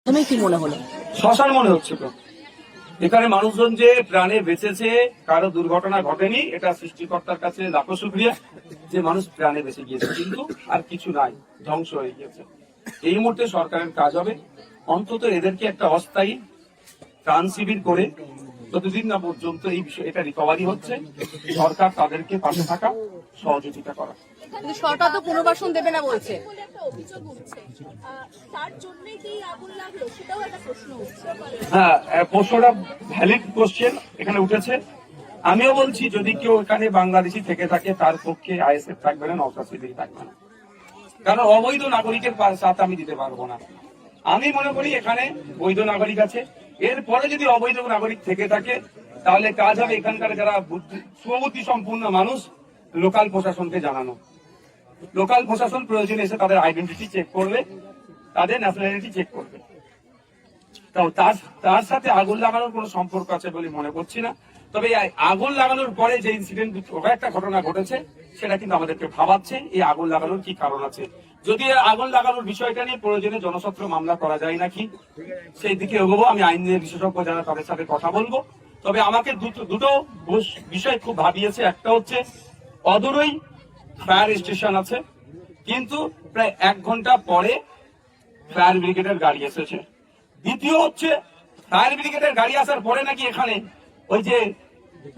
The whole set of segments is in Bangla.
তুমি কি মনে হলো? শ্মশান মনে হচ্ছে তো। এখানে মানুষজন যে প্রাণে বেঁচেছে, কারো দুর্ঘটনা ঘটেনি, এটা সৃষ্টিকর্তার কাছে লাখো শুকরিয়া যে মানুষ প্রাণে বেঁচে গিয়েছে, কিন্তু আর কিছু নাই, ধ্বংস হয়ে গিয়েছে। এই মুহূর্তে সরকারের কাজ হবে অন্তত এদেরকে একটা অস্থায়ী ত্রাণ শিবির করে যতদিন না পর্যন্ত এই বিষয় এটা রিকভারি হচ্ছে, সরকার তাদেরকে পাশে থাকা, সহযোগিতা করা। কিন্তু সরকার তো পুনর্বাসন দেবে না বলছে। হ্যাঁ, প্রশ্নটা ভ্যালিড কোশ্চেন এখানে উঠেছে। আমিও বলছি যদি কেউ এখানে বাংলাদেশি থেকে থাকে তার পক্ষে আইএসএফ থাকবে না, নওশাদ সিদ্দিকী থাকবে না, কারণ অবৈধ নাগরিকের সাথ আমি দিতে পারবো না। আমি মনে করি এখানে বৈধ নাগরিক আছে, এরপরে যদি অবৈধ নাগরিক থেকে থাকে তাহলে কাজ হবে এখানকার যারা সুবুদ্ধি সম্পূর্ণ মানুষ, লোকাল প্রশাসনকে জানানো। লোকাল প্রশাসন প্রয়োজনে এসে তাদের আইডেন্টিটি চেক করবে, তাদের ন্যাশনালিটি চেক করবে। তার সাথে আগুন লাগানোর কোনো সম্পর্ক আছে বলে মনে করছি না। তবে আগুন লাগানোর পরে যে ইনসিডেন্ট একটা ঘটনা ঘটেছে সেটা কিন্তু আমাদেরকে ভাবাচ্ছে এই আগুন লাগানোর কি কারণ আছে। যদি আগুন লাগানোর বিষয়টা নিয়ে প্রয়োজনে জনস্বার্থ মামলা করা যায় নাকি সেই দিকে এগোবো। আমি আইনের বিশেষজ্ঞ যারা তাদের সাথে কথা বলবো। তবে আমাকে দুটো বিষয় খুব ভাবিয়েছে। একটা হচ্ছে অদূরই ফায়ার স্টেশন আছে, কিন্তু প্রায় 1 ঘন্টা পরে ফায়ার ব্রিগেডের গাড়ি এসেছে। দ্বিতীয় হচ্ছে ফায়ার ব্রিগেডের গাড়ি আসার পরে নাকি এখানে ওই যে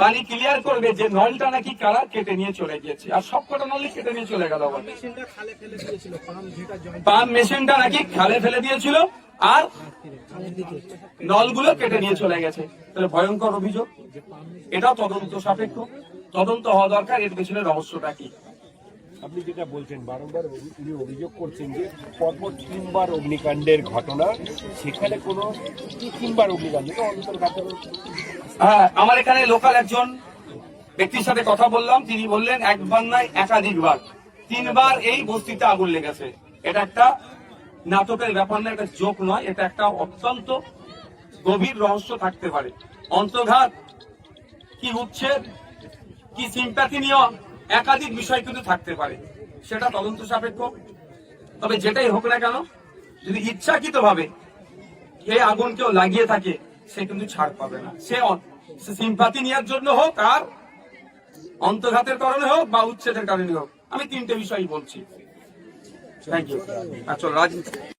পানি ক্লিয়ার করবে যে নলটা নাকি কারা কেটে নিয়ে চলে গিয়েছে, আর সবকটা নলই কেটে নিয়ে চলে গেল। পাম্প মেশিনটা নাকি খালে ফেলে দিয়েছিল আর নলগুলো কেটে নিয়ে চলে গেছে। তাহলে ভয়ঙ্কর অভিযোগ, এটাও তদন্ত সাপেক্ষ, তদন্ত হওয়া দরকার এর পেছনে রহস্যটা কি। আপনি যেটা বলছেন বারংবার উনি অভিযোগ করছেন যে পরপর 3 বার অগ্নিকাণ্ডের ঘটনা, সেখানে কোনো 3 বার অগ্নিকাণ্ড হ্যাঁ, আমার এখানে লোকাল একজন ব্যক্তির সাথে কথা বললাম, তিনি বললেন একবার নয় একাধিকবার, 3 বার এই বস্তিতে আগুন লেগেছে। এটা একটা নাটকের ব্যাপার না, এটা জোক নয়, এটা একটা অত্যন্ত গভীর রহস্য থাকতে পারে। অন্তর্ঘাত কি উচ্ছেদ কি সিম্প্যাথি নিয়ে একাধিক বিষয় কিন্তু থাকতে পারে, সেটা তদন্ত সাপেক্ষ। তবে যেটাই হোক না কেন, যদি ইচ্ছাকৃত ভাবে এই আগুন কেউ লাগিয়ে থাকে সে কিন্তু ছাড় পাবে না। সে সিম্পাথি নেওয়ার জন্য হোক, আর অন্তর্ঘাতের কারণে হোক বা উচ্ছেদের কারণে হোক, আমি 3টে বিষয়ই বলছি। Thank you. আচ্ছা রাজনীতি